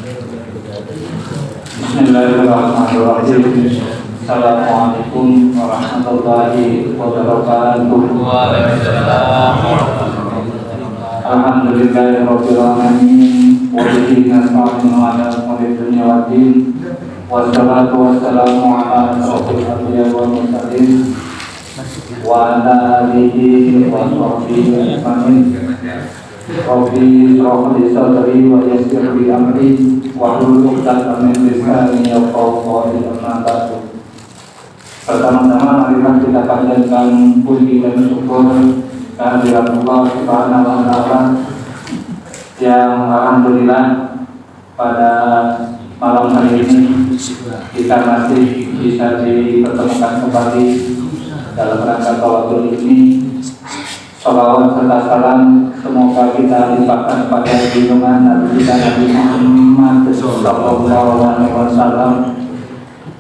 Bismillahirrahmanirrahim. Assalamualaikum warahmatullahi wabarakatuh. Waalaikumsalam. Alhamdulillahirabbil alamin wa bihi nasta'inu ala umuri dunya waddin. Wassalatu wassalamu ala asyrofil anbiya'i wal mursalin wa ala alihi wa sahbihi ajmain. Rabbi shrah li sadri wa yassir li amri wahlul 'uqdatam min lisani yafqahu qawli. Amma ba'du. Pertama-tama marilah kita panjatkan puji dan syukur kehadirat Allah Subhanahu wa taala yang alhamdulillah pada malam hari ini kita masih bisa dipertemukan kembali dalam rangka tawadhu ini. Salawat serta salam semoga kita limpahkan pada junjungan Nabi kita Nabi Muhammad sallallahu alaihi wasallam,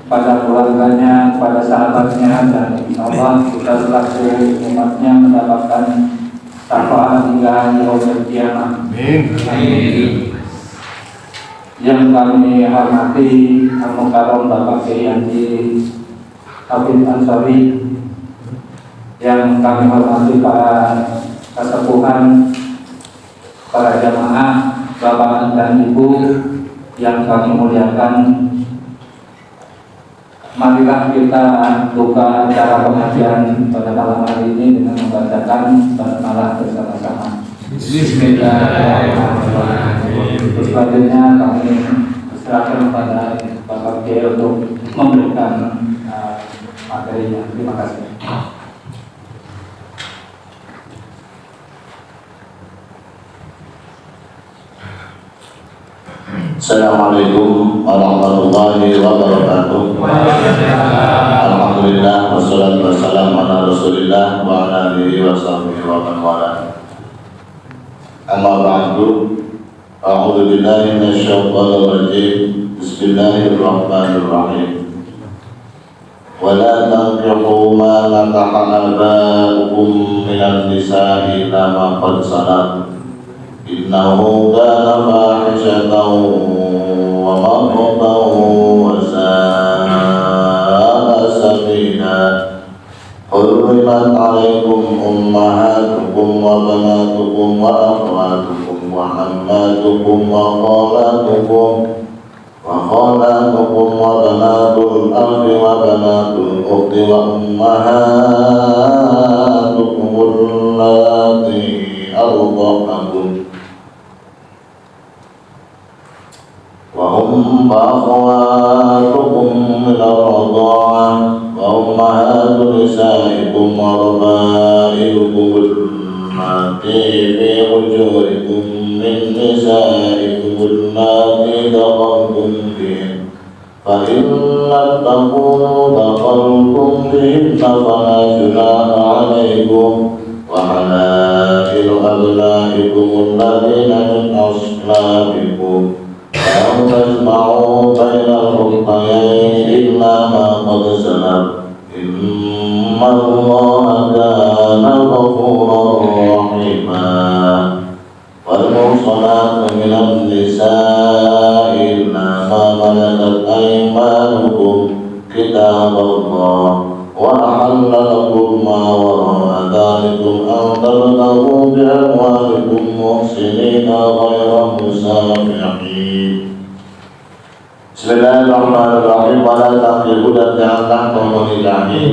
pada keluarganya, pada sahabatnya, dan insyaallah kita selaku umatnya mendapatkan syafaat hingga yaumul qiyamah. Amin. Yang kami hormati Al-Mukarram Bapak Kiai Haji Habib Ansori, yang kami hormati para kesepuhan, para jamaah, bapak dan ibu yang kami muliakan. Marilah kita buka acara pengajian pada malam hari ini dengan membacakan basmalah bersama-sama. Bismillahirrahmanirrahim. Selanjutnya kami serahkan pada Bapak Kiai untuk memberikan materinya. Terima kasih. Assalamualaikum warahmatullahi wabarakatuh. Alhamdulillah wassalatu wassalamu ala Rasulillah wa ala alihi wa sahbihi wa man wala. Amma ba'du. A'udzu billahi minasyaitonir rajim. Bismillahirrahmanirrahim. Wa la tankihu ma nakaha aba'ukum minan nisa'i illa ma qad salaf. Innahu kana fahishatan wa maqtan wa sa'a sabila. Hurrimat 'alaikum ummahatukum wa banatukum wa akhwatukum wa ammatukum wa khalatukum wa banatul akhi wa banatul ukhti wa ummahatukum allati arda'akum وهم أخواتكم من الرضاعة وأمهات نسائكم وربائبكم اللاتي في حجوركم من نسائكم اللاتي دخلتم بهن فإن لم تكونوا دخلتم بهن فلا جناح عليكم وحلائل أبنائكم الذين من أصلابكم أو تجمعوا بين الأختين إلا ما قد سلف إن الله كان غفورا رحيما. والمحصنات من النساء إلا ما ملكت أيمانكم كتاب الله وأحل لكم ما وراء ذلكم أن تبتغوا بأموالكم محسنين غير مسافحين. Bismillahirrahmanirrahim. Wala taqibu, dan janganlah kamu menikahi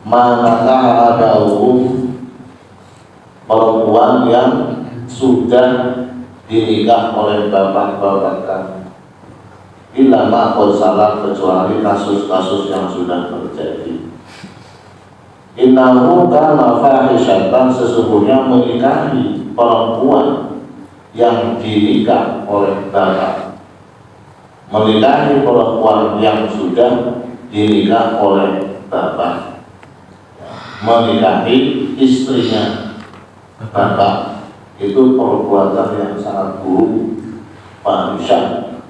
manakah ada hukum perempuan yang sudah dinikah oleh bapak-bapak kamu. Illa ma qad salaf, kecuali kasus-kasus yang sudah terjadi. Innahu kana fahishatan, sesungguhnya menikahi perempuan yang dinikah oleh bapak, menikahi perempuan yang sudah dinikah oleh bapak, menikahi istrinya bapak, itu perbuatan yang sangat buruk, fahisyah,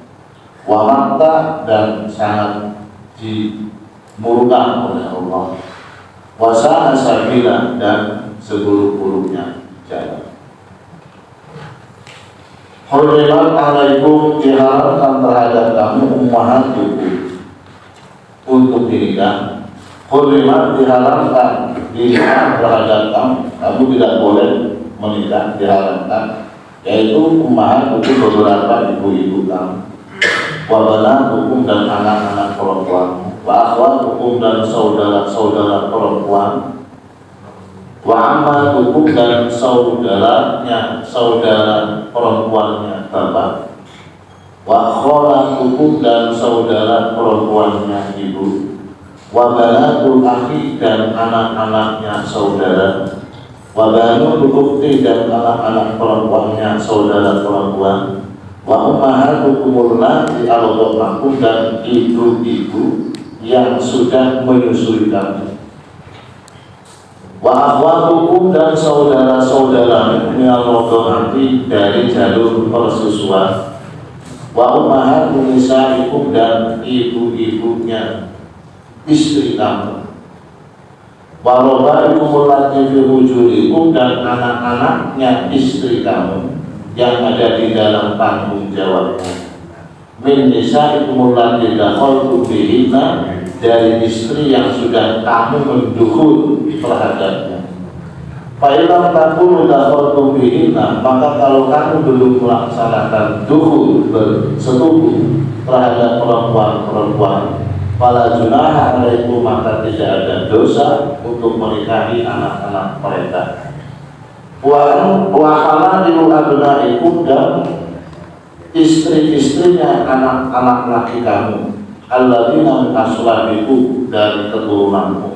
wamakta, dan sangat dimurka oleh Allah, wasa'a sabila, dan seburuk-buruknya jalan. Hurrimat alaikum, diharamkan terhadap kamu ummahatukum untuk dinikah. Hurrimat diharamkan terhadap kamu tidak boleh menikah, diharamkan, yaitu ummahatukum beberapa ibu-ibu kamu, wa banatukum dan anak-anak perempuan, wa akhwatukum dan saudara-saudara perempuan, wa ammatukum dan saudara perempuannya bapak, wa kholatukum dan saudara perempuannya ibu, wa banatul akhi dan anak-anaknya saudara, wa banul ukhti dan anak-anak perempuannya saudara perempuan, wa ummahatukum allati arda'nakum dan ibu-ibu yang sudah menyusui kamu, wa akhwatukum dan saudara-saudara minal radha'ati dari jalur persusuan, wa ummahatu nisaikum dan ibu-ibunya istri kamu, wa rabaikum allati fi hujurikum dan anak-anaknya istri kamu yang ada di dalam tanggung jawabmu, min nisaikum allati dakhaltum bihinna dari istri yang sudah kamu mendukhul terhadapnya. Fa'ilam takunu dakhaltum bihinna, maka kalau kamu belum melaksanakan dukhul bersetubuh terhadap perempuan-perempuan, fala junaha alaikum, maka tidak ada dosa untuk menikahi anak-anak mereka. Wa halalilu abnaikum dan istri-istrinya anak-anak laki kamu, alladzina min aslabikum dari keturunanmu,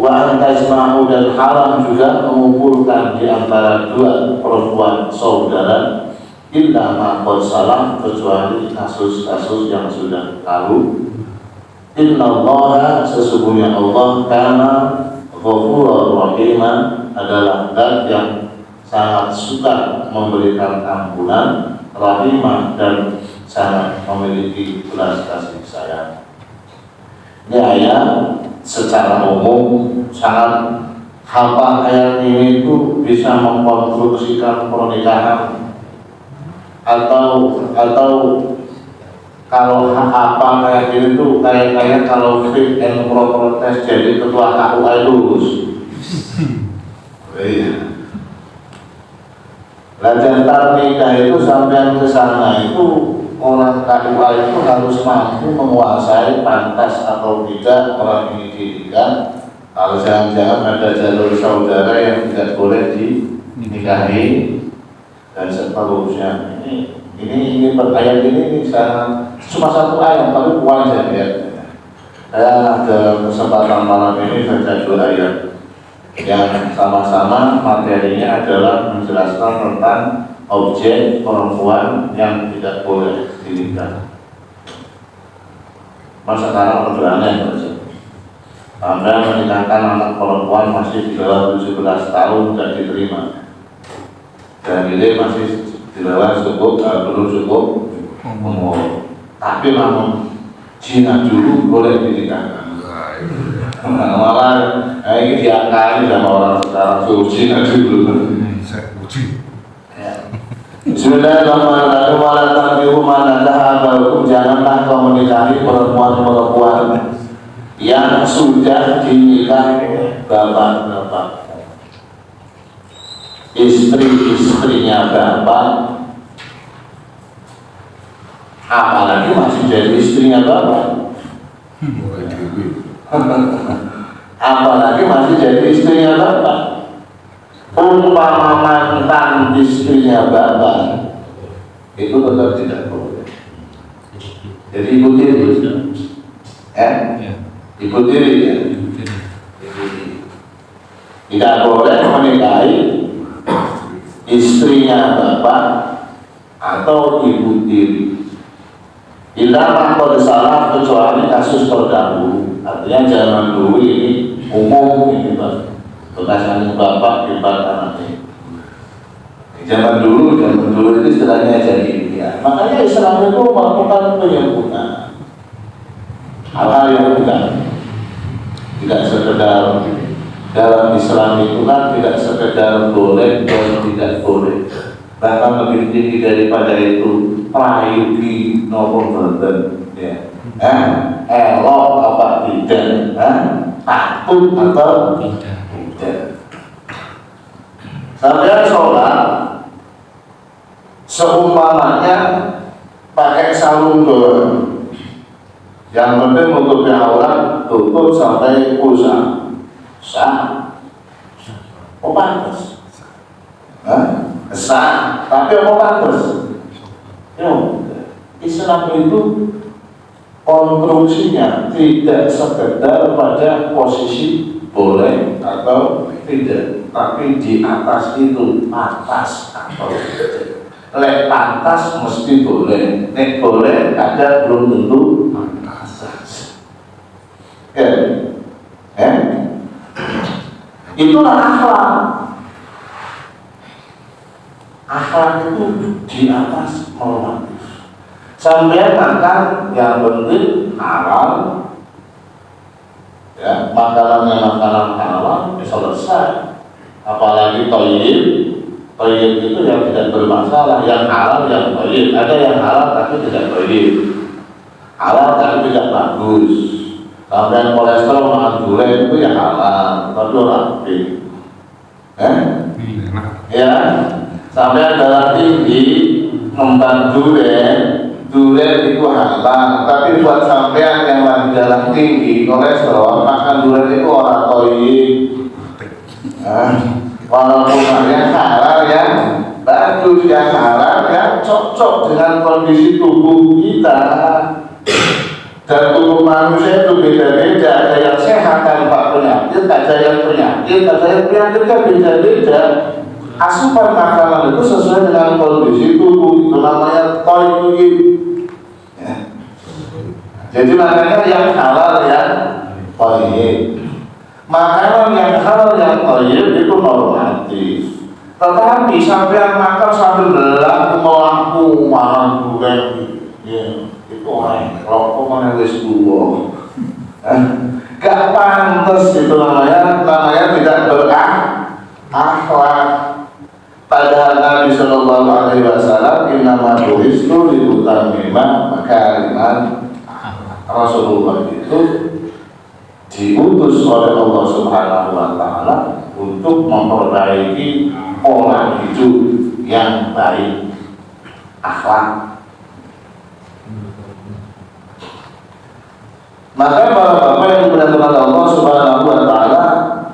wa antajma'u dan haram juga mengumpulkan di antara dua perempuan saudara, illa ma qad salam, kecuali kasus-kasus yang sudah lalu. Innallaha, sesungguhnya Allah, kana ghafurur rahiman, adalah zat yang sangat suka memberikan ampunan, rahimah dan sangat memiliki belas kasih sayang. Ini ayat secara umum sangat hafal ayat ini itu bisa mengkonstruksikan pernikahan, atau kalau hafal ayat ini tuh kayak kalau fit and proper test jadi ketua KUA lulus. Iya. Lancar nikah itu sampai ke sana itu orang KUA itu harus mampu menguasai pantas atau tidak orang ini dinikah. Kalau jangan-jangan ada jalur saudara yang tidak boleh dinikahi dan seterusnya. Ini ayat ini sangat cuma satu ayat tapi panjang ya. Saya dalam kesempatan malam ini baca dua ayat yang sama-sama materinya adalah menjelaskan tentang objek perempuan yang tidak boleh dinikah. Masa sekarang perjuangannya Anda menikahkan anak perempuan masih di bawah 17 tahun tidak diterima, dan ini masih di bawah belum cukup umur. Tapi namun Cina dulu boleh dinikahkan. Malah ini diangkali sama orang sekarang suruh Cina dulu. Bismillahirrahmanirrahim. Wala tankihu ma nakaha abakum, janganlah kau menikahi perempuan-perempuan yang sudah dinikahi bapak-bapak, istri-istrinya bapak, apalagi masih jadi istrinya bapak. Apalagi masih jadi istrinya bapak. Umpama mantan istrinya bapak itu tetap tidak boleh. Jadi ibu tiri, ibu tiri ya. Tidak boleh menikahi istrinya bapak atau ibu tiri. Illa qad salah, kecuali kasus terdahulu. Artinya zaman dulu ini umum ini Pak. Bekasannya bapak hebat anaknya. Zaman dulu itu istilahnya jadi ya. Makanya Islam itu melakukan penyempurnaan. Hal-hal yang tidak sekedar dalam Islam itu kan tidak sekedar boleh dan tidak boleh. bahkan lebih tinggi daripada itu, prayogi nopo boten ya. Elok apa tidak? Takut atau tidak? Sampai sholat seumpamanya pakai sarung doang, yang penting nutupi aurat, tutup sampai pusat, sah. Oh pantas, sah. Tapi apa pantas? Islam itu konstruksinya tidak sekedar pada posisi boleh atau tidak, tapi di atas itu pantas atau tidak. Lek pantas mesti boleh, nek boleh ada belum tentu pantas. Itulah akhlak. Akhlak itu di atas normatif. Sampai makan yang penting halal, ya, makanannya makanan halal, selesai. Apalagi thayyib itu yang tidak bermasalah, yang halal, yang thayyib. Ada yang halal tapi tidak thayyib, halal tapi tidak bagus. Sampai kolesterol makan gula itu ya halal, tapi orang ya. Sampai darah tinggi memban durian itu halal, tapi buat sampean yang lagi darah tinggi kolesterol makan durian itu orang thayyib. Walaupun yang halal yang bagus, yang halal yang cocok dengan kondisi tubuh kita. Dan tubuh manusia itu beda-beda, ada yang sehat tanpa penyakit, ada yang penyakit, ada yang penyakitnya beda-beda. Asupan makanan itu sesuai dengan kondisi tubuh, itu namanya thayyib. Ya. Jadi makanya yang halal yang thayyib. Makanan yang halal yang thayyib itu normatif. Tetapi sampai makan sambil melaku malam goreng, ya, itu orang rokok mana wis tua. Gak pantas itu namanya tidak berakhlak. Padahal Nabi Shallallahu Alaihi Wasallam innama bu'istu liutammima makariman. Rasulullah itu diutus oleh Allah Subhanahu Wa Taala untuk memperbaiki pola hidup yang baik, akhlak. Maka para bapak yang dimuliakan Allah Subhanahu Wa Taala,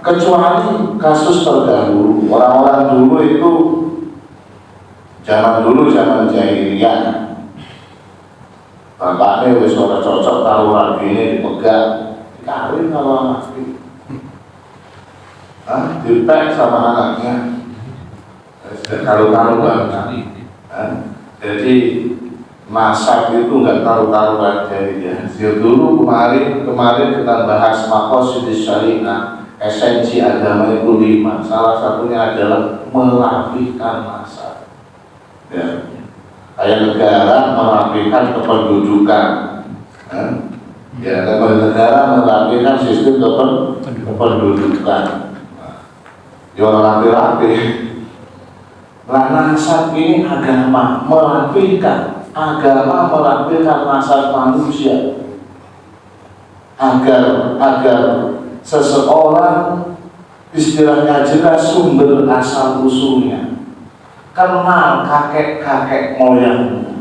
kecuali kasus terdahulu, orang-orang dulu itu zaman jahiliyah, bapaknya wis ora cocok taruh lagi ini dipegang, dikawin kalau anaknya, dipek sama anaknya, taruh-taruhan. Jadi masak itu nggak taruh-taruhan jahiliyah. Dulu kemarin kita bahas maqasidus syariah. Esensi agama itu 5. Salah satunya adalah merapikan masyarakat. Ya. Kayak negara merapikan kependudukan. Ya, negara merapikan sistem kependudukan. Yang rapi-rapi. Nah, nasab ini agama merapikan. Agama merapikan nasab manusia. Agar seseorang istilahnya jelas sumber asal usulnya, kenal kakek moyangnya.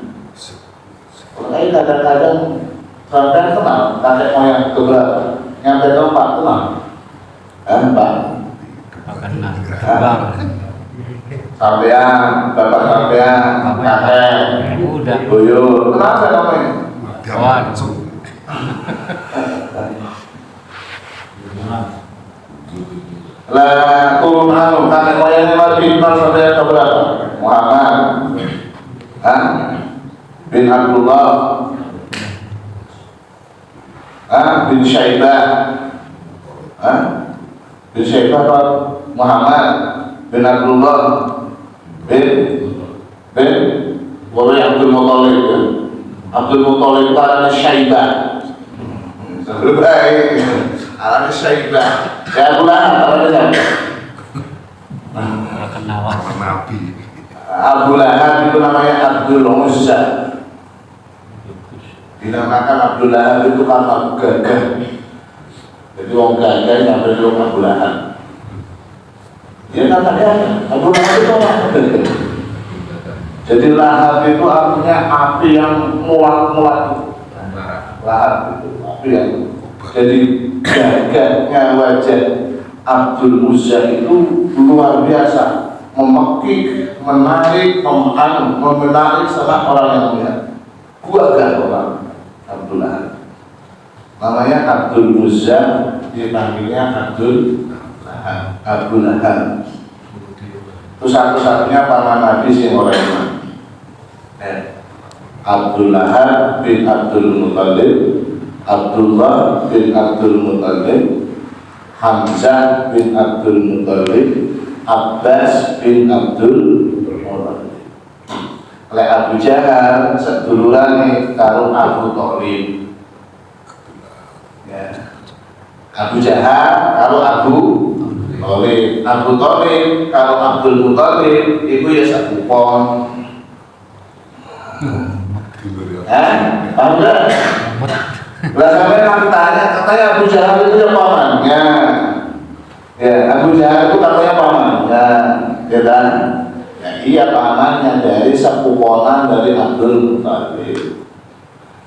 Makanya kadang-kadang sampai kenal kakek moyang keberapa, nyampe tempat kenal, Pak. Sampean, bapak sampean, kakek, buyut, kenapa namanya? Lah kurang kakek moyangnya lebih kenal sampai keberapa? Muhammad bin Abdullah bin Syaibah atau Muhammad bin Abdullah bin Abdul Muttalib karena Syaibah baik alami Syaibah ya bulan apa saja Nabi Abu Lahab itu namanya Abdul Uzza. Dinamakan Abdul Lahab itu karena gagah. Jadi orang gagah yang berdua Abu Lahab. Dia namanya Abu Lahab itu orang gagah. Jadi lahab itu artinya api yang muat-muat. Lahab itu api yang. Jadi gagahnya wajah Abdul Uzza itu luar biasa, memekik, menarik, menarik sama orang yang melihat. Gagah orang Abdul Lahab. Namanya Abdul Uzza, dipanggilnya Abdul Lahab. Abdul Lahab. Itu satu-satunya paman Nabi sing ora iman. Abdul Lahab bin Abdul Muttalib, Abdullah bin Abdul Muttalib, Hamzah bin Abdul Muttalib, Abbas bin Abdul Muttalib. Oleh Abu Jahal sedulurane karo Abu Thalib. Ya. Abu Jahal karo Abu Thalib. Abu Thalib karo Abdul Muttalib iku ya sakupon. Paham gak? Lah sampai nanti tanya, katanya Abu Jahal itu ya pamannya. Ya, Abu Jahal itu katanya pamannya, ya kan? Ya, iya pamannya dari sepuponan dari Abdul Muttalib.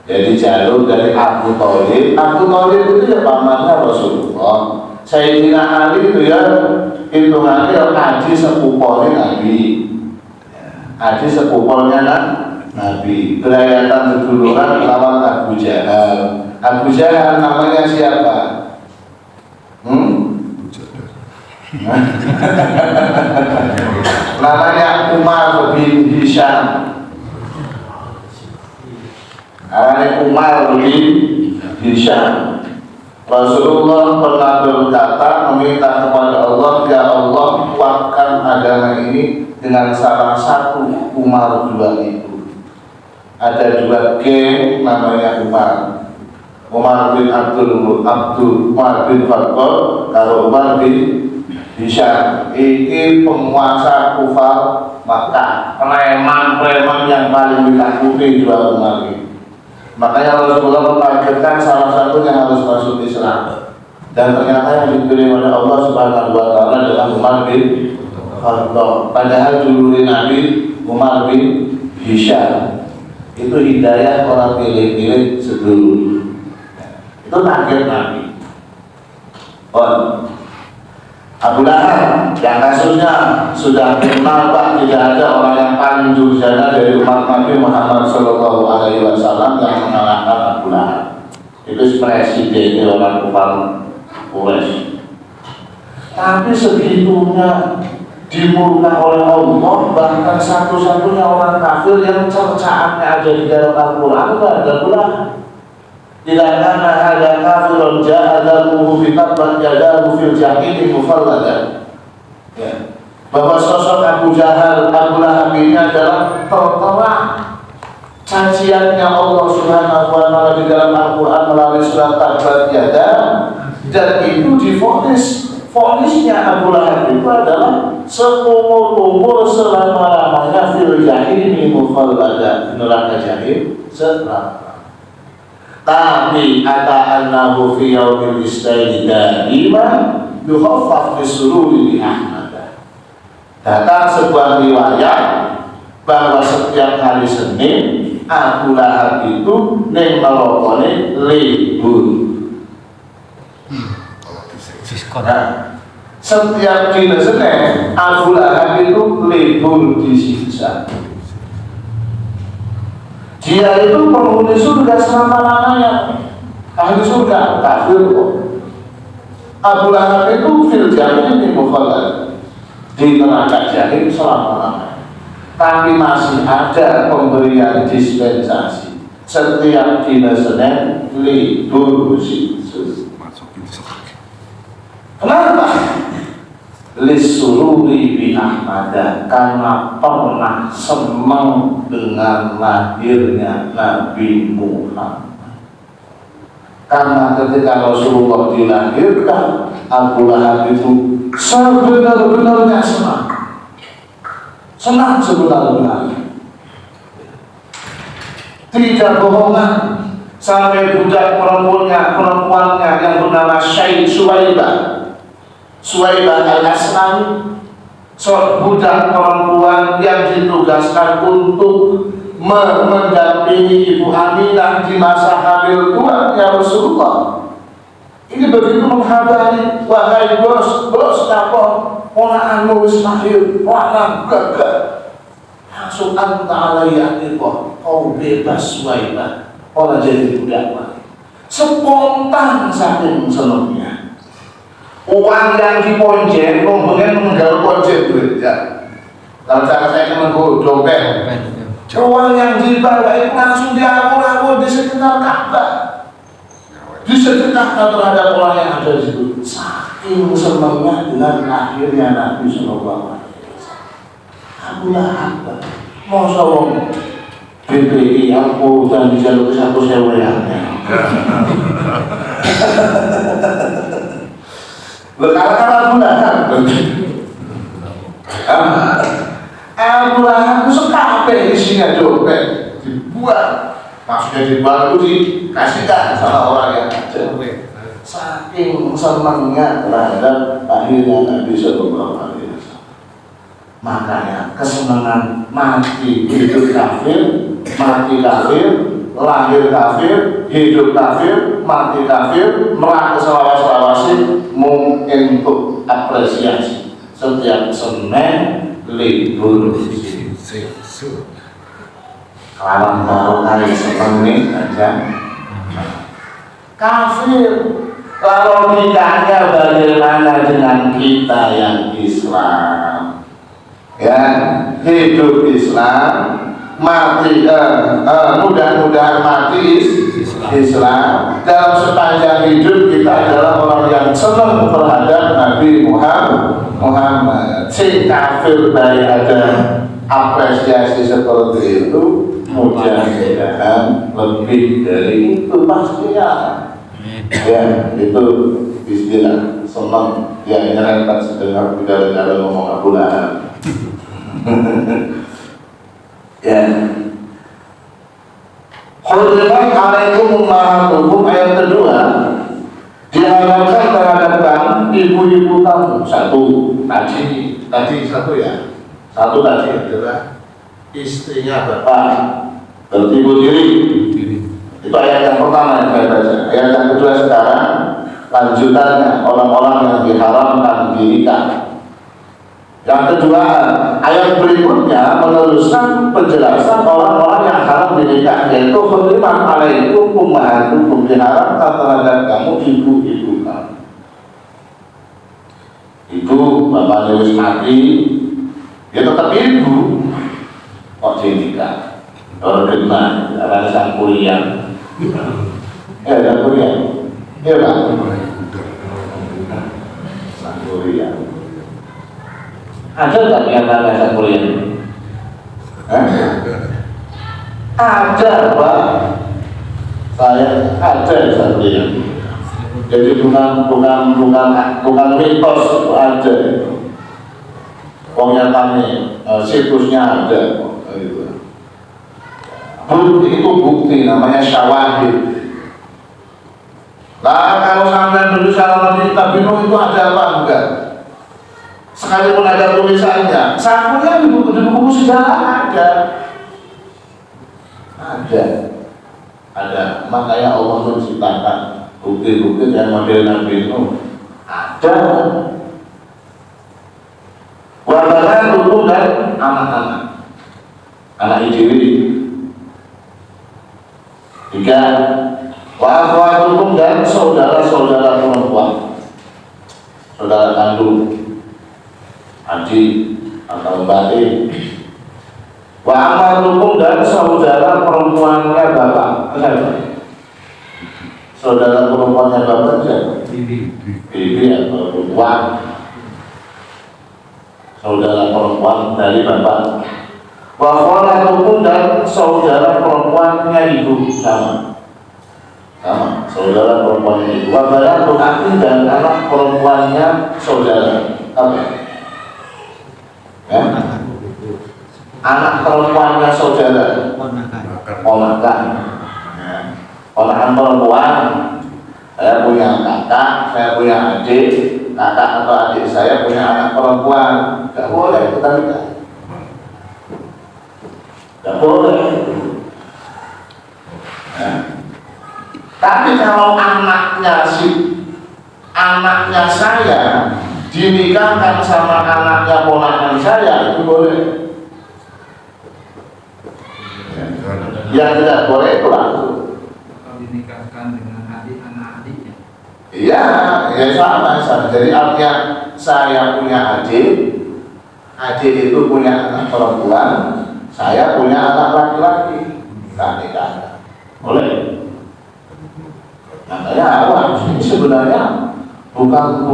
Jadi jalur dari Abu Thalib. Abu Thalib itu ya pamannya Rasulullah. Sayyidina Ali itu ya hitungannya haji sepuponnya Nabi. Haji sepuponnya Nabi. Berayatan seduluran lawan Abu Jahal. Abu Jahal namanya siapa? Namanya Umar bin Hisham. Namanya Umar bin Hisham. Rasulullah pernah berkata, meminta kepada Allah, ya Allah, kuatkan agama ini dengan salah satu Umar dua itu. Ada dua geng namanya Umar bin Umar bin Khattab karo Umar bin Hisham. Ini penguasa kufar Makkah, preman yang paling ditakuti dua Umar ini. Makanya Rasulullah menargetkan salah satu yang harus masuk Islam. Dan ternyata yang dipilih oleh Allah Subhanahu wa taala adalah Umar bin Khattab. Padahal dulu Nabi Umar bin Hisham. Itu hidayah orang pilih-pilih sedulur. Itu target Nabi. Abu Lahab yang kasusnya sudah kenal Pak, tidak ada orang yang paling durjana dari umat Nabi Muhammad Shallallahu Alaihi Wasallam yang mengalahkan Abu Lahab. Itu presiden orang kufar Quraisy. Tapi segitunya dimurka oleh Allah, bahkan satu-satunya orang kafir yang cercaannya ada di dalam Al-Quran itu ada pula. Dilakana ada kafirun ja'adamuhu bitabban jadahu fil jahili mufallada. Ya. Bahwa sosok Abu Jahal, Abu Lahab ini adalah tertera caciannya Allah Subhanahu wa taala di dalam Al-Quran melalui surat Tabbat Yada, dan itu fonisnya Abu Lahab itu adalah seumur selama-lamanya fil jahili mufallada, neraka jahil selama. Tapi annahu fi yaumil isnaini daima yukhaffaf bisururi bi Ahmad. Datang sebuah riwayat bahwa setiap hari Senin Abu Lahab itu ning neraka libur. Setiap dina Senin Abu Lahab itu libur disiksa. Dia itu penghuni surga selama-lamanya, ahli surga, kafir kok. Abu Lahab itu fil jahil mukhallad, di neraka jahil selama-lamanya. Tapi masih ada pemberian dispensasi. Setiap dina Senin libur khusus. Kenapa? Lisururi bi Ahmada, karena pernah senang dengan lahirnya Nabi Muhammad. Karena ketika Rasulullah dilahirkan, Abu Lahab itu sebenar-benarnya senang. senang sebenar-benarnya. Tidak bohongan sampai budak perempuannya yang bernama Syekh Suwaibah al-Aslami, seorang budak perempuan yang ditugaskan untuk mendampingi Ibu Aminah di masa hamil tua ya Rasulullah. Ini begitu menghabari, wahai bos kapok, ponakanmu Ismail, ponakan gagal. Langsung anta alaiya ikhwah, kau bebas Suwaibah, orang jadi budak lagi. Spontan saking senangnya. Uang yang diponceng, rombongan menggal ponceng duit ya. Kalau saya kan dompet. Uang yang dibawa itu langsung diakur-akur di sekitar Ka'bah. Di sekitar terhadap orang yang ada di situ. Saking senangnya dengan akhirnya Nabi Sallallahu Alaihi Wasallam. Alhamdulillah apa? Masa wong BPI aku dan di jalur satu sewa yang berkata-kata Abu Lahab itu sekape isinya dompet dibuat, maksudnya dibantu dikasihkan sama orang yang ada. Saking senangnya terhadap akhirnya Nabi Sallallahu Alaihi Wasallam. Makanya kesenangan mati hidup kafir, mati kafir, lahir kafir, hidup kafir, mati kafir, neraka selawas-lawasi mungkin untuk apresiasi setiap Senin libur. Kalau baru kali semenit aja kafir. Kalau nikahnya bagaimana dengan kita yang Islam? Ya, hidup Islam, mati mudah-mudahan mati Islam. Dalam sepanjang hidup kita adalah orang yang senang terhadap Nabi Muhammad. Si kafir dari ada apresiasi seperti itu, mudah-mudahan lebih dari itu pastinya. Ya, itu istilah senang yang nyerempet sedengar bidara-bidara ngomong Abu Lahab. Ya. Hurrimat alaikum ummahatukum, ayat kedua diharamkan terhadap ibu-ibu kamu. Tadi satu ya. Satu tadi adalah istrinya bapak bertibu diri. Itu ayat yang pertama yang saya baca. Ayat yang kedua sekarang lanjutannya orang-orang yang diharamkan dinikah. Yang kedua, ayat berikutnya meneruskan penjelasan orang-orang yang haram dinikah, yaitu hurrimat alaikum ummahatukum, diharamkan terhadap kamu ibu-ibu kamu. Ibu, bapaknya wis mati, dia tetap ibu, kok dinikah. Ordenan, karena sang kuliah. Ya, sang kuliah. Iya Pak. Sang kuliah. Ada nggak yang namanya sang kuliah? Ada Pak. Saya ada sang kuliah. Jadi bukan mitos, itu ada. Pernyataan situsnya ada. Bukti itu bukti, namanya syawahid. Nah, kalau sampai berusaha Nabi Nuh itu ada apa enggak? Sekalipun ada tulisannya, sakunya di buku sejarah ada. Makanya Allah menciptakan bukti-bukti dan model Nabi Nuh ada. Wabana hukum dan anak Idris. Tiga, wa akhwatukum, dan saudara-saudara perempuan, saudara kandung, adik atau mbak. Wa amatukum, dan saudara perempuannya bapak. Saudara perempuannya bapak siapa? Bibi atau perempuan. Saudara perempuan dari bapak. Wa khalatukum, dan saudara perempuannya ibu, sama saudara perempuannya ibu. Wa banatu akhi, dan anak perempuannya saudara. Apa? Ya? anak perempuannya saudara, ponakan, ya. Ponakan perempuan, saya punya kakak, saya punya adik, kakak atau adik saya punya anak perempuan, nggak boleh kita nikah, nggak boleh. Ya. Tapi kalau anaknya saya dinikahkan sama anaknya ponakan saya, itu boleh. Yang tidak boleh itu langsung. Kalau dinikahkan dengan anak adiknya. Iya, ya sama. Jadi artinya saya punya adik itu punya anak perempuan, saya punya anak laki-laki, kita nikahkan. Boleh. Makanya awal ini sebenarnya bukan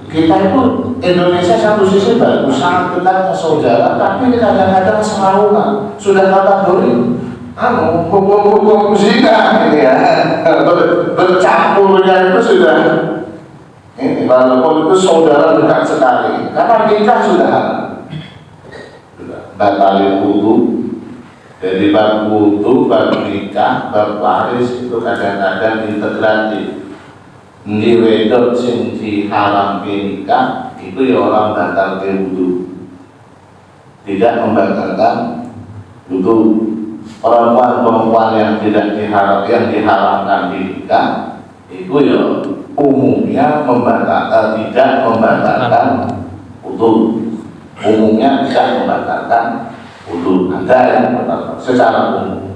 kita itu Indonesia satu sisi bagus, sangat dekat saudara, tapi kadang-kadang semauan sudah kategori hukum zina ini ya, bercampurnya itu sudah ini, walaupun itu saudara dekat sekali, karena nikah sudah batalin wudu. Jadi bab wudu, bab nikah, bab waris itu kadang-kadang integratif. Di wedok sing diharam nikah itu ya orang batal ke wudu, tidak membatalkan wudu. Perempuan yang tidak diharamkan nikah itu ya umumnya tidak membatalkan wudu. Umumnya tidak membatalkan wudu. Ada yang membatalkan secara umum.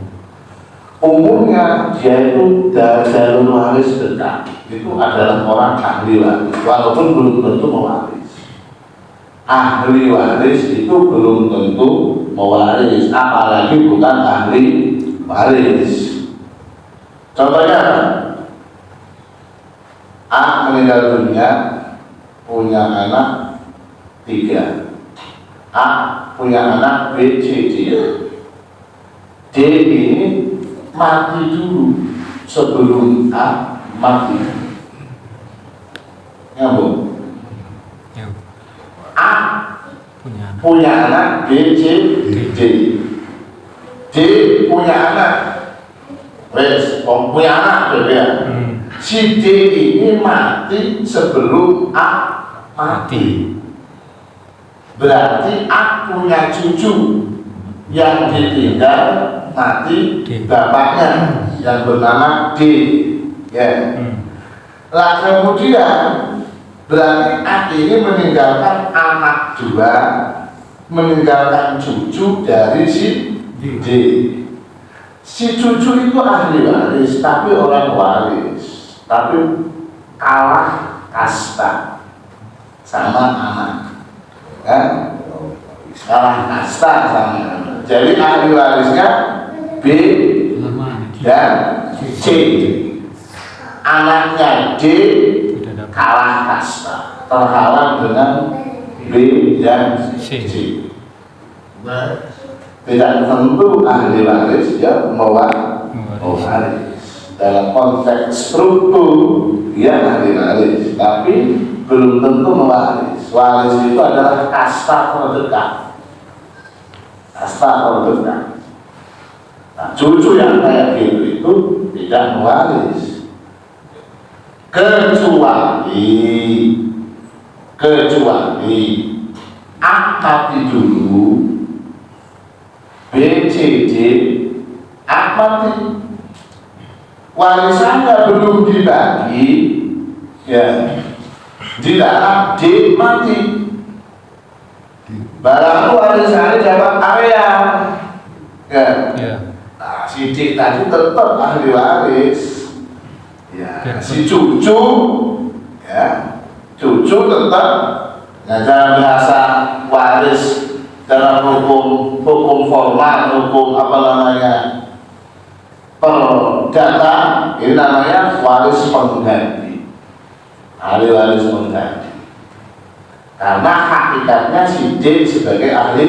Umumnya dia itu dari waris dekat, itu adalah orang ahli waris, walaupun belum tentu mewaris. Ahli waris itu belum tentu mewaris, apalagi bukan ahli waris. Contohnya, A meninggal dunia punya anak 3, A punya anak B, C, D. D ini mati dulu sebelum A mati. Nyambung. A punya anak B, C, D. D punya anak, punya anak ya. Si D ini mati sebelum A mati. Berarti A punya cucu yang ditinggal mati bapaknya yang bernama D, ya. Lah kemudian berarti A ini meninggalkan anak 2, meninggalkan cucu dari si D. Si cucu itu ahli waris, tapi orang waris, tapi kalah kasta sama anak, kan? Kalah kasta sama anak. Jadi ahli warisnya B dan C. Anaknya D kalah kasta, terhalang dengan B dan C. Tidak tentu ahli waris ya mewaris. Dalam konteks struktur dia ahli waris, tapi belum tentu mewaris. Waris itu adalah kasta terdekat. Kasta terdekat. Nah, cucu yang kayak gitu itu tidak mewaris, kecuali A mati dulu, B, C, D, A mati, warisannya belum dibagi, ya, di dalam D mati, barang warisannya dapat area, ya. Nah, si D tadi tetap ahli waris, ya. Si cucu, ya, cucu tetap. Nah, dalam bahasa waris dalam hukum formal, hukum apa namanya perdata, ini namanya waris pengganti, ahli waris pengganti. Karena hakikatnya si D sebagai ahli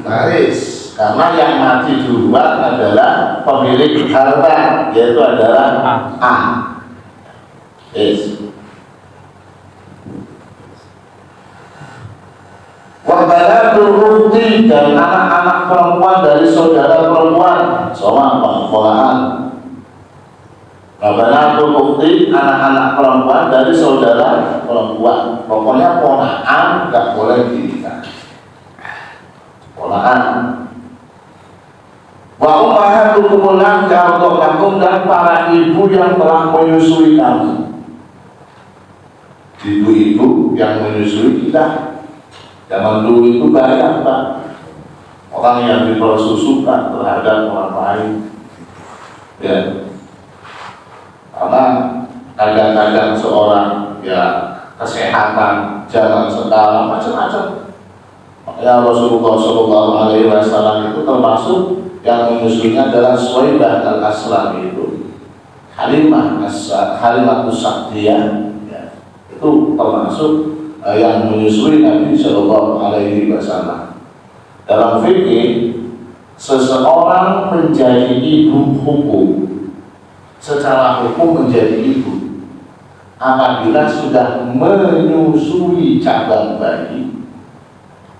waris, karena yang mati duluan adalah pemilik harta, yaitu adalah A. Yes. Wa banatul ukhti, dan anak-anak perempuan dari saudara perempuan, sama ponakan. Wa banatul ukhti, anak-anak perempuan dari saudara perempuan. Pokoknya ponakan nggak boleh dinikah. Ponakan. Wa ummahatukum allati arda'nakum, dan para ibu yang telah menyusui kamu. Ibu-ibu yang menyusui kita. Zaman dulu itu banyak Pak, orang yang dipersusukan terhadap orang lain, ya, karena kadang-kadang seorang ya kesehatan zaman sekarang macam-macam. Makanya Rasulullah SAW itu termasuk yang menyusuinya adalah Suwaibah al-Aslam itu, Halimatus Sa'diyah, ya, itu termasuk yang menyusui Nabi Shallallahu Alaihi Wasallam. Dalam fikih, seseorang menjadi ibu hukum, secara hukum menjadi ibu apabila sudah menyusui cabang bayi,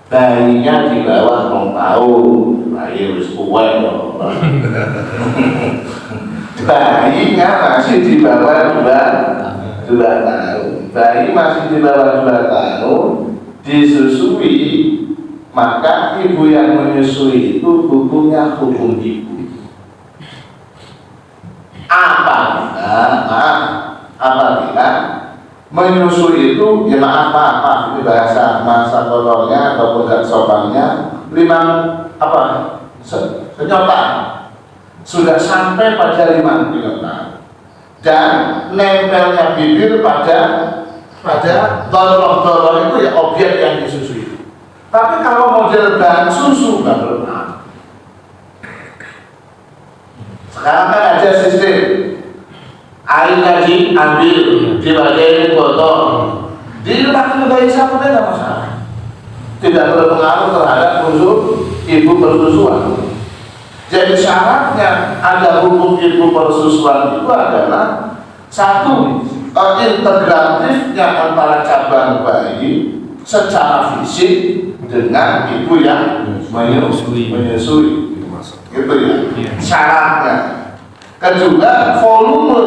bayinya di bawah 2 tahun, bayi harus kuat loh. Bayinya masih di bawah 2 tahun. Bayi masih di bawah 2 tahun disusui, maka ibu yang menyusui itu hukumnya hukum ibu. Apabila menyusui itu, ya maaf ini bahasa masa kotornya ataupun gak sopannya, senyotan sudah sampai pada 5 senyotan dan nempelnya bibir pada dorong itu ya objek yang disusui. Tapi kalau model bahan susu nggak benar. Sekarang kan ada sistem airnya diambil, dibagiin botol, diletakkan ke bayi sapu nggak masalah. Tidak berpengaruh terhadap unsur ibu persusuan. Jadi syaratnya ada hukum ibu persusuan itu adalah satu, integratifnya antara cabang bayi secara fisik dengan ibu yang menyusui. Gitu ya. Syaratnya. Kedua, volume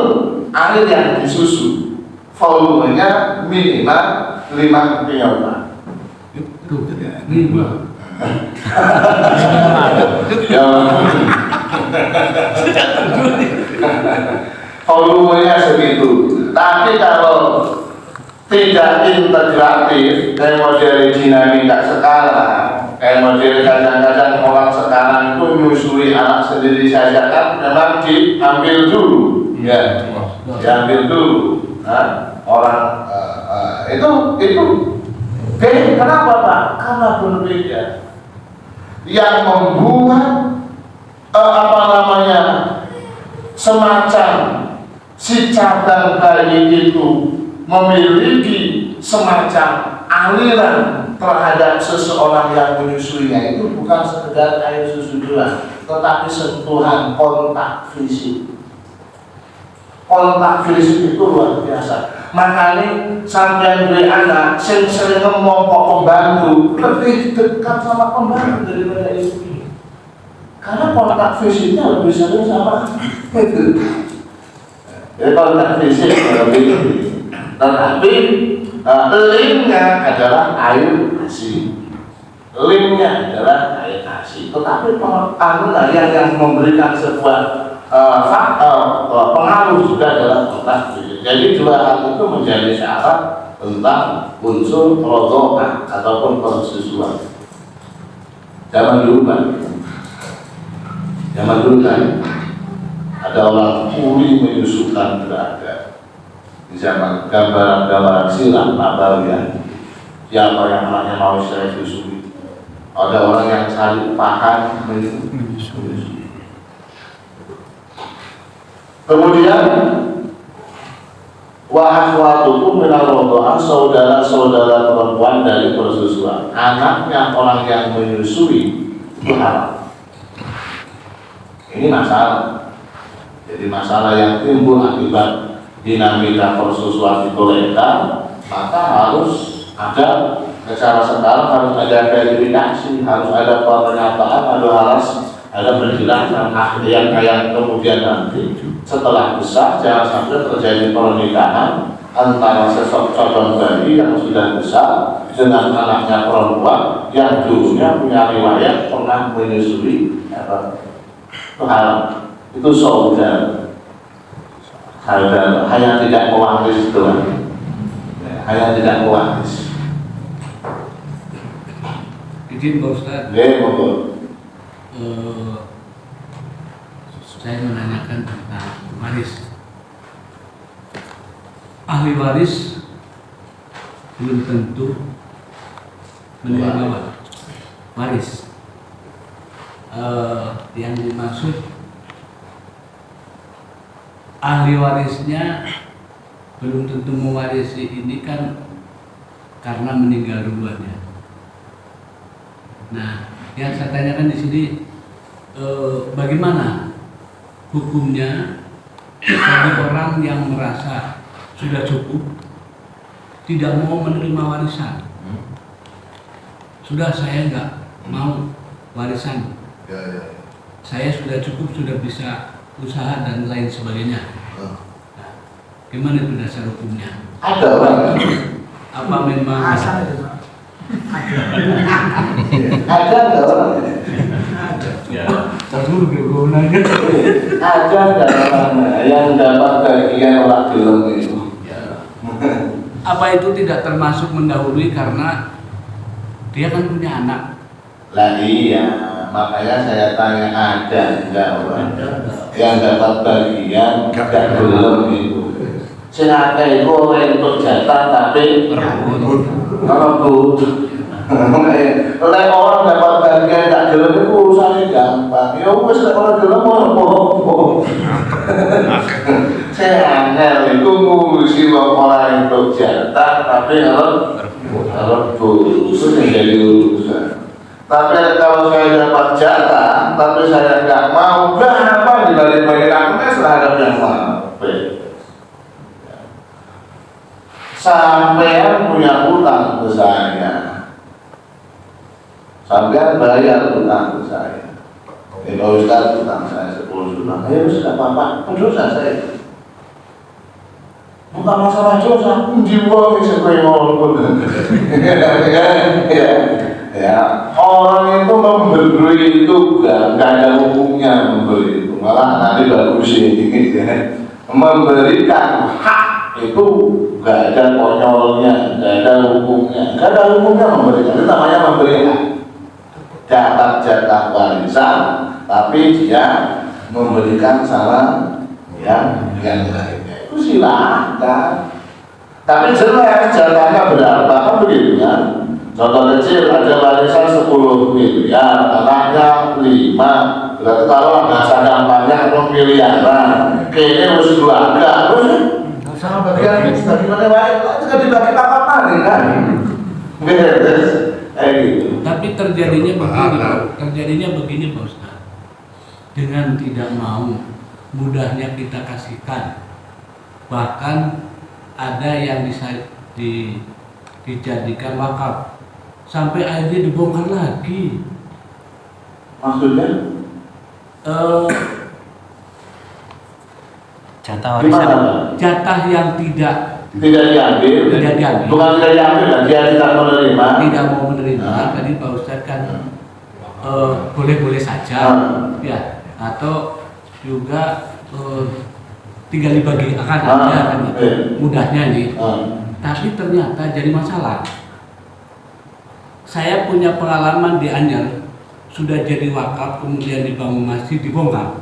air yang disusu, volumenya minimal 5 piala. Volumenya segitu. Tapi kalau tidak integratif, kayak model dinamika sekarang, kayak model kadang-kadang orang sekarang itu menyusui anak sendiri saja, kan memang diambil dulu, ya, diambil dulu. Nah, orang itu kenapa Pak? Karena berbeda. Yang membuat semacam si cabang bayi itu memiliki semacam aliran terhadap seseorang yang menyusuinya itu bukan sekedar air susu doang, tetapi sentuhan kontak fisik. Kontak fisik itu luar biasa. Makanya sampai beri anak sering ngomong kok pembantu lebih dekat sama pembantu daripada istri. Karena kontak fisiknya lebih sering sama itu. Jadi kontak fisik lebih, tetapi linknya adalah air ASI. Linknya adalah air ASI. Tetapi yang memberikan sebuah pengaruh juga adalah kontak fisik. Jadi dua hal itu menjadi syarat tentang unsur rodho'ah ataupun persusuan. Zaman dulu kan ada orang kuli menyusukan berada. Di zaman gambaran silam Nabawian, siapa yang anaknya mau saya susui. Ada orang yang cari pakan menyusui. Kemudian wa akhwatukum minal rodho'ah, saudara-saudara perempuan dari persusuan. Anaknya orang yang menyusui itu haram. Ini masalah. Jadi masalah yang timbul akibat dinamika persusuan itu legal, maka harus ada secara sekarang harus ada verifikasi, harus ada pernyataan, ada penjelasan yang kemudian nanti setelah besar jangan sampai terjadi pernikahan antara sesosok calon bayi yang sudah besar dengan anaknya perempuan yang dulunya punya riwayat pernah menyusui itu saudara hanya tidak mewaris doang, hanya tidak mewaris. Izin Pak Ustaz. Saya menanyakan tentang waris. Ahli waris belum tentu menerima waris. Yang dimaksud ahli warisnya belum tentu mewarisi ini kan karena meninggal duluannya. Nah, yang saya tanyakan di sini bagaimana hukumnya bagi orang yang merasa sudah cukup tidak mau menerima warisan. Sudah saya nggak mau warisan. Saya sudah cukup, sudah bisa usaha dan lain sebagainya. Nah, gimana itu dasar hukumnya? Ada orang. Apa memang Ada nggak orang? Ya. Ada nggak orang yang dapat bagian orang gelem itu? apa itu tidak termasuk mendahului karena dia kan punya anak? Lah iya, makanya saya tanya ada enggak orang yang dapat bagian gak gelem itu? Sing akeh iku untuk jatah tapi rebut. Lek orang dapat bagian gak gelem itu urusannya gampang. Ya wis lek orang gelem opo. Saya angel itu ngurusi orang untuk jatah tapi rebut. Itu menjadi urusan. Tapi kalau saya dapat jatah tapi saya nggak mau, berapa dibalik-balik aku terhadap yang mau. Sampean punya utang ke saya, sampean bayar utang ke saya. Kalau Ustaz utang saya 10 juta, ya sudah apa-apa, dosa saya. Bukan masalah dosa, jiwa ya, orang itu memberi itu gak ada hukumnya memberi itu, malah nanti bagus ini ya. Memberikan hak itu gak ada konyolnya, gak ada hukumnya memberikan, itu namanya memberi hak. Dapat jatah warisan, tapi dia memberikan saran yang lainnya, itu silahkan. Tapi jelas jatahnya berapa kan begitu kan? Contoh kecil ada warisan 10 miliar, anaknya 5. Berarti kalau ada sadang banyak 6 miliaran, kayaknya harus keluarga. Sama bagian bagaimana baik, itu kan dibagi apa-apa kan? Gitu. Tapi terjadinya begini Pak Ustaz. Dengan tidak mau, mudahnya kita kasihkan. Bahkan ada yang bisa dijadikan wakaf. Sampai akhirnya dibongkar lagi. Maksudnya? Jatah warisan. Jatah yang tidak diambil. Bukan tidak diambil, dia tidak menerima. Tidak mau menerima. Tadi Pak Ustadz kan boleh-boleh saja, ya. Atau juga tinggal dibagi akan ada kan itu mudahnya nih. Tapi ternyata jadi masalah. Saya punya pengalaman di Anyer, sudah jadi wakaf kemudian dibangun masjid dibongkar.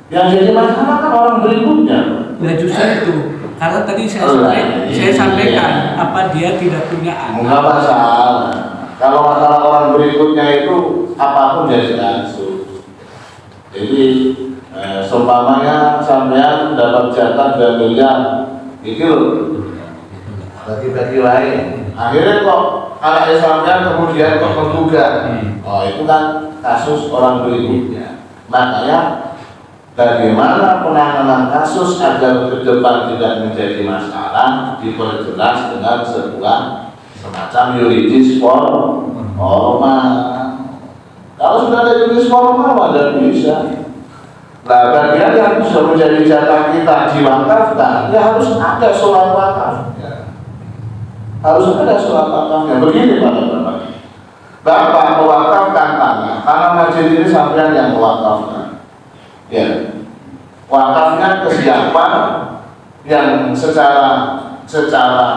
Yang jadi masalah kan orang berikutnya. Ya justru itu, karena tadi saya sampaikan apa dia tidak punya anak. Enggak masalah. Kalau masalah orang berikutnya itu apapun jadi kasus. Jadi seumpamanya sampean dapat jatah 2 miliar, itu bagi-bagi lain. Akhirnya kok anak sampean kemudian kok menggugat. Oh itu kan kasus orang berikutnya. Makanya bagaimana penanganan kasus agar ke depan tidak menjadi masalah diperjelas dengan sebuah semacam yuridis formal. Kalau sudah ada yuridis formal, ada bisa. Nah, bagian yang sudah menjadi jatah kita diwakafkan, ya harus ada surat wakafnya. Harus ada surat wakafnya. Begini Bapak. Bapak mewakafkan tanah, karena masjid ini sampean yang mewakafkan. Ya, wakafnya ke siapa yang secara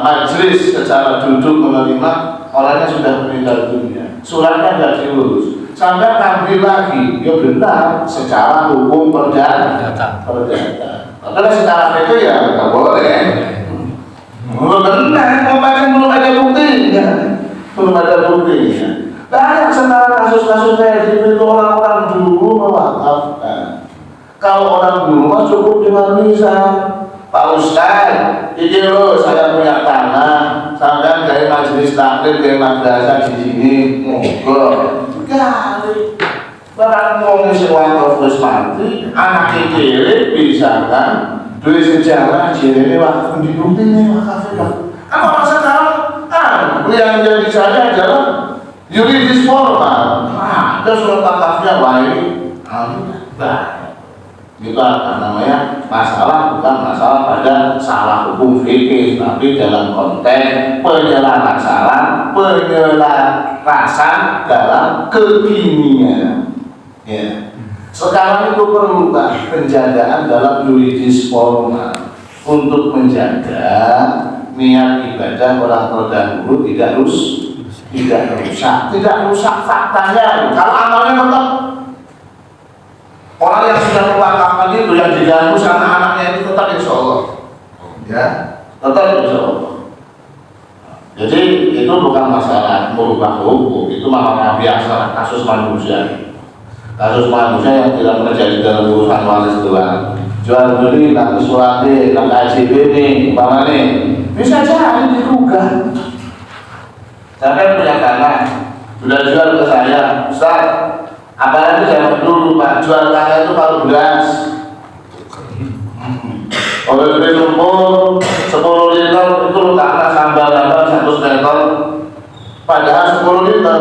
majelis, secara duduk menerima, orangnya sudah meninggal dunia. Suratnya tidak diurus. Sampai ambil lagi, ya benar secara hukum perdata. Tapi secara itu ya nggak boleh. Belum benar, belum ada buktinya. Belum ada buktinya. Banyak sekarang kasus-kasus kayak gitu orang-orang dulu mewakafkan. Kalau orang dulu mah cukup dengan lisan. Pak Ustaz, ini loh saya punya tanah, sampai dari majelis taklim, dari madrasah di sini, monggo. Kali, barang wong sing wakaf wis mati, anak kiri bisa kan, duit sejarah jadi wakaf dibuktinya wakafnya. Kan orang sekarang, yang jadi saya adalah yuridis formal. Ada surat wakafnya baik, itu namanya masalah, bukan masalah pada salah hukum fikih, tapi dalam konteks penyelarasan dalam kekinian. Ya. Sekarang itu perlu penjagaan dalam yuridis formal untuk menjaga niat ibadah orang terdahulu tidak rusak faktanya. Kalau amalnya tetap, orang yang sudah mewakafkan itu yang diganggu sama anaknya itu tetap insya Allah, ya, tetap insya Allah. Jadi itu bukan masalah merubah hukum, itu masalah biasa, kasus manusia yang tidak terjadi dalam urusan waris doang. Jual beli, nak suratnya, nak KJB nih, umpama nih, bisa jadi digugat. Sampai punya tanah, sudah jual ke saya, Ustaz. Apalagi saya dulu Pak, jual tanah itu kalau beras. Oleh beli lumpur 10 liter itu tanah sambal 1 meter. Padahal 10 liter.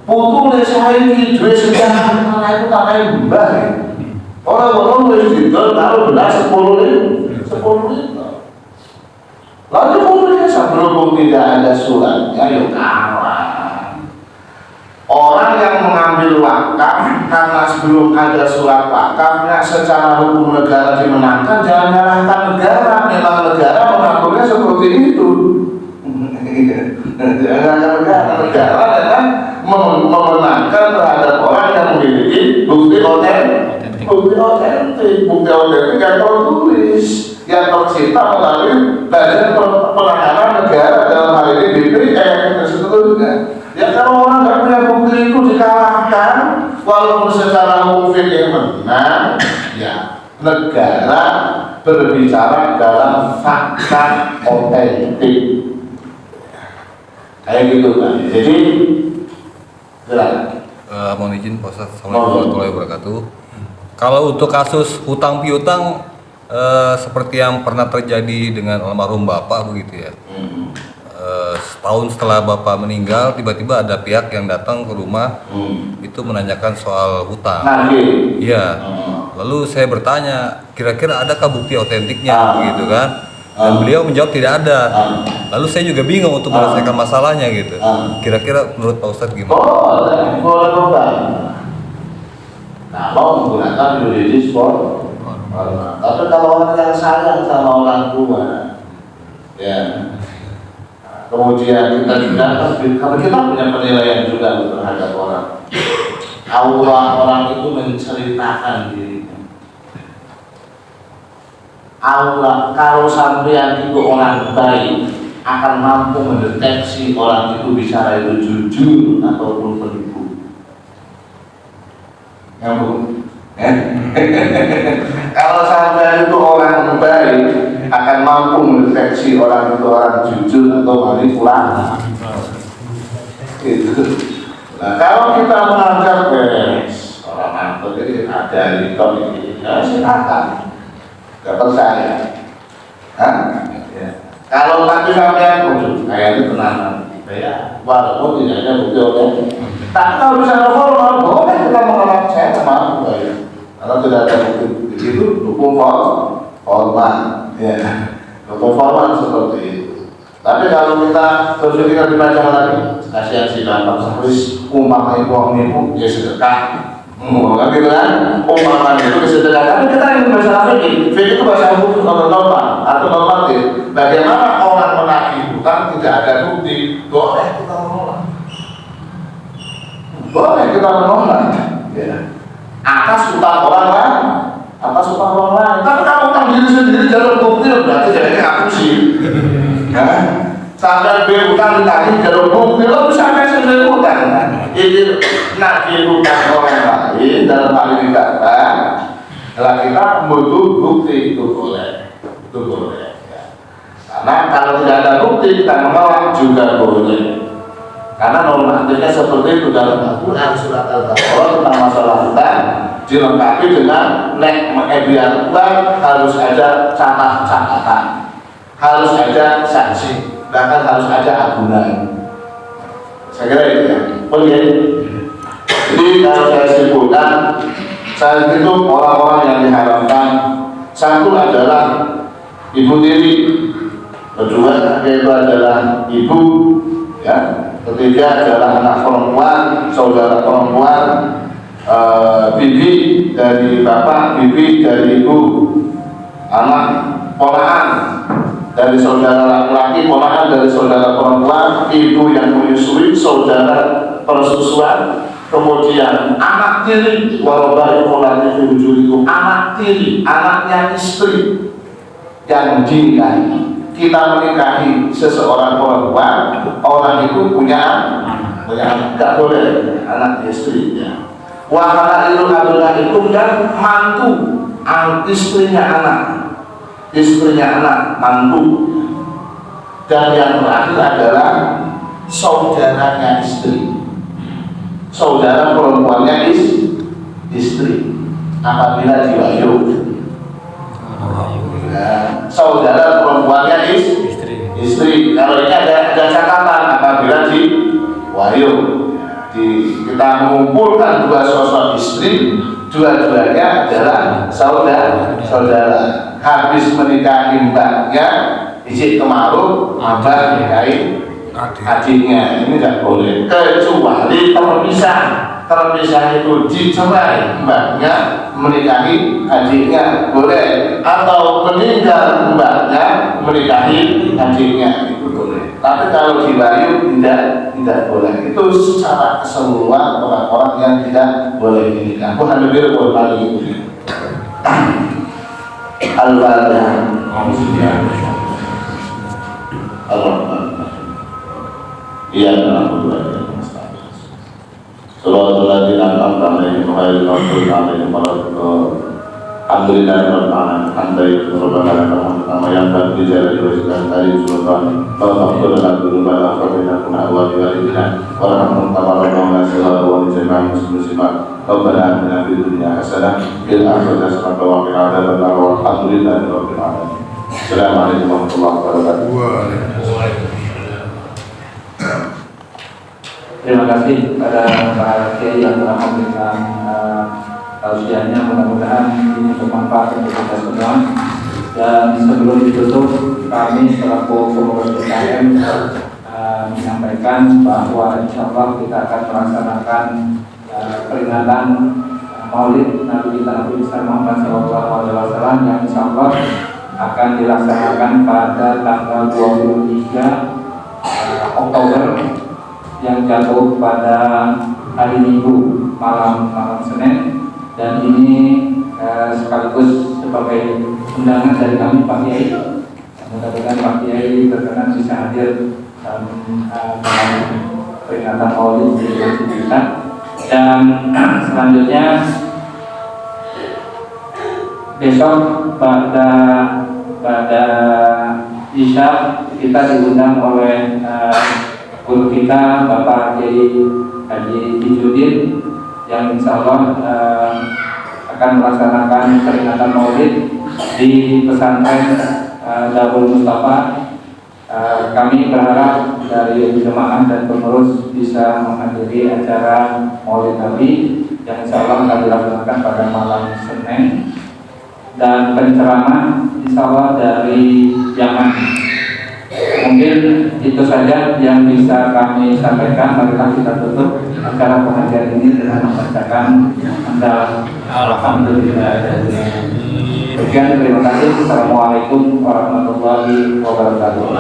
Putu saya ini duit sejarah tanah itu tanah mbah. Orang-orang wis didol taruh beras 10 liter. Lalu kemudian sebelum tidak ada suratnya, yuk kawan. Orang yang mengambil wakaf karena sebelum ada surat wakafnya secara hukum negara dimenangkan, jangan nyalahkan negara. Memang negara mengaturnya seperti itu. Jangan negara dengan memenangkan terhadap orang yang memiliki bukti otentik, bukti otentik yang tertulis, yang tercipta melalui badan penanganan negara dalam hal ini BPN dan seterusnya. Ya kalau orang nggak punya bukti itu dikalahkan, walaupun secara hukum yang menang, ya negara berbicara dalam fakta otentik. Kayak gitu kan. Jadi, silakan. Mohon izin Pak Ustaz. Assalamualaikum warahmatullahi wabarakatuh. Kalau untuk kasus hutang piutang seperti yang pernah terjadi dengan almarhum Bapak begitu ya. Setahun setelah Bapak meninggal, tiba-tiba ada pihak yang datang ke rumah itu menanyakan soal hutang. Iya. Lalu saya bertanya, kira-kira adakah bukti otentiknya begitu kan? Dan beliau menjawab tidak ada. Lalu saya juga bingung untuk menyelesaikan masalahnya gitu. Kira-kira menurut Pak Ustadz gimana? Boleh. Nah, mau menggunakan yuridis formal. Tapi kalau orang yang sayang sama orang tua, ya, kemudian kita juga, kalau kita punya penilaian juga terhadap orang, aura orang itu menceritakan dirinya. Aura, kalau sampean itu orang baik, akan mampu mendeteksi orang itu bicara itu jujur ataupun penipu. Kalau sampean itu orang baik, akan mampu mendeteksi orang itu orang jujur atau manipulatif. Gitu. Nah, kalau kita menganggap orang mantap ini ada di top ini, ya silakan. Gak percaya. Ya. Kalau tapi sampean kayaknya tenang. Ya, walaupun tidak ada bukti otentik. Tapi kalau misalnya formal, boleh kita menolak, saya tak mampu ya. Kalau tidak ada bukti itu hukum formal, ya. Hukum formal seperti itu. Tapi kalau kita berpikir lebih panjang lagi, kasihan si dampak harus umpama uang nipu ya sedekah. Kan gitu kan? Umpama itu sedekah. Tapi kita ingin masalah fikih. Fikih itu bahasa hukum normal atau normatif. Bagaimana orang menagih hutang tidak ada bukti, boleh kita menolak. Boleh kita menolak. Ya. Atas hutang orang lain, atas hutang orang lain. Tapi kalau hutang diri sendiri jalur bukti berarti jadinya ngapusi. Sampai berhutang ditagih jalur bukti, lo bisa sendiri hutang. Ini nagih hutang orang lain dalam hal ini kata, kalau kita butuh bukti itu boleh, itu boleh. Ya. Karena kalau tidak ada bukti kita menolak juga boleh. Karena normatifnya seperti itu dalam Al-Quran surat Al-Baqarah tentang masalah hutang dilengkapi dengan nek mengebiar uang harus ada catatan, harus ada saksi, bahkan harus ada agunan. Saya kira itu ya. Oke. Jadi kalau saya simpulkan, saya itu orang-orang yang diharapkan satu adalah ibu tiri, kedua yaitu adalah ibu, ya. Ketiga adalah anak perempuan, saudara perempuan, bibi dari bapak, bibi dari ibu, anak ponakan dari saudara laki-laki, ponakan dari saudara perempuan, ibu yang menyusui, saudara persusuan, kemudian anak tiri, itu anak tiri, anaknya istri yang dinikahi. Kita menikahi seseorang perempuan, orang itu punya anak, tidak boleh anak istrinya. Wahana adalah itu dan mantu, istrinya anak, mantu. Dan yang terakhir adalah saudaranya istri, saudara perempuannya istri. Apabila diwayuk. Saudara perempuannya istri. Kalau ini ada catatan apabila di wahyu kita mengumpulkan dua sosok istri, dua-duanya adalah saudara. Habis menikahi mbaknya, isi kemaruf, abah nikahi adiknya. Ini tidak boleh kecuali terpisah itu dicerai, mbaknya menikahi adiknya boleh, atau meninggal mbaknya menikahi adiknya itu boleh. Tapi kalau diwayu tidak boleh. Itu secara keseluruhan orang-orang yang tidak boleh dinikah. Bukan lebih boleh itu. Al-Fatihah. Allah. Iya, alhamdulillah. Sallallahu alaihi wa sallam ghairil maghdubi alaihim waladdallin. Alhamdulillah rabbil alamin. Alhamdulillah kama yang bagi jalali wajibkan dari sultan. Alhamdulillah lana dzunubana wa wa walidina wa rahmatan tabaraka sallallahu wa jami'al muslimin. Rabbana atina fid dunya hasanah fil akhirati hasanah wa qina adzabannar. Alhamdulillah rabbil alamin. Assalamualaikum warahmatullahi wabarakatuh. Terima kasih kepada Pak Kiai yang telah memberikan tausiahnya. Mudah-mudahan ini bermanfaat untuk kita semua. Dan sebelum ditutup, kami selaku pengurus PKM menyampaikan bahwa insya Allah kita akan melaksanakan peringatan Maulid Nabi kita Nabi Muhammad SAW yang insya Allah akan dilaksanakan pada tanggal 23 Oktober yang jatuh pada hari Minggu malam Senin, dan ini sekaligus sebagai undangan dari kami Pak Kiai. Mudah-mudahan Pak Kiai berkenan bisa hadir dalam peringatan Maulid di masjid kita. Dan selanjutnya besok pada Isya kita diundang oleh guru kita Bapak Kiai Haji Ijudin yang insya Allah akan melaksanakan peringatan Maulid di pesantren Darul Mustafa Kami berharap dari jemaah dan pengurus bisa menghadiri acara Maulid Nabi yang insya Allah akan dilaksanakan pada malam Senin, dan penceramah insya Allah dari Yaman. Mungkin itu saja yang bisa kami sampaikan. Marilah kita tutup acara pengajian ini dengan membacakan hamdalah. Alhamdulillah. Sekian, terima kasih. Assalamualaikum warahmatullahi wabarakatuh.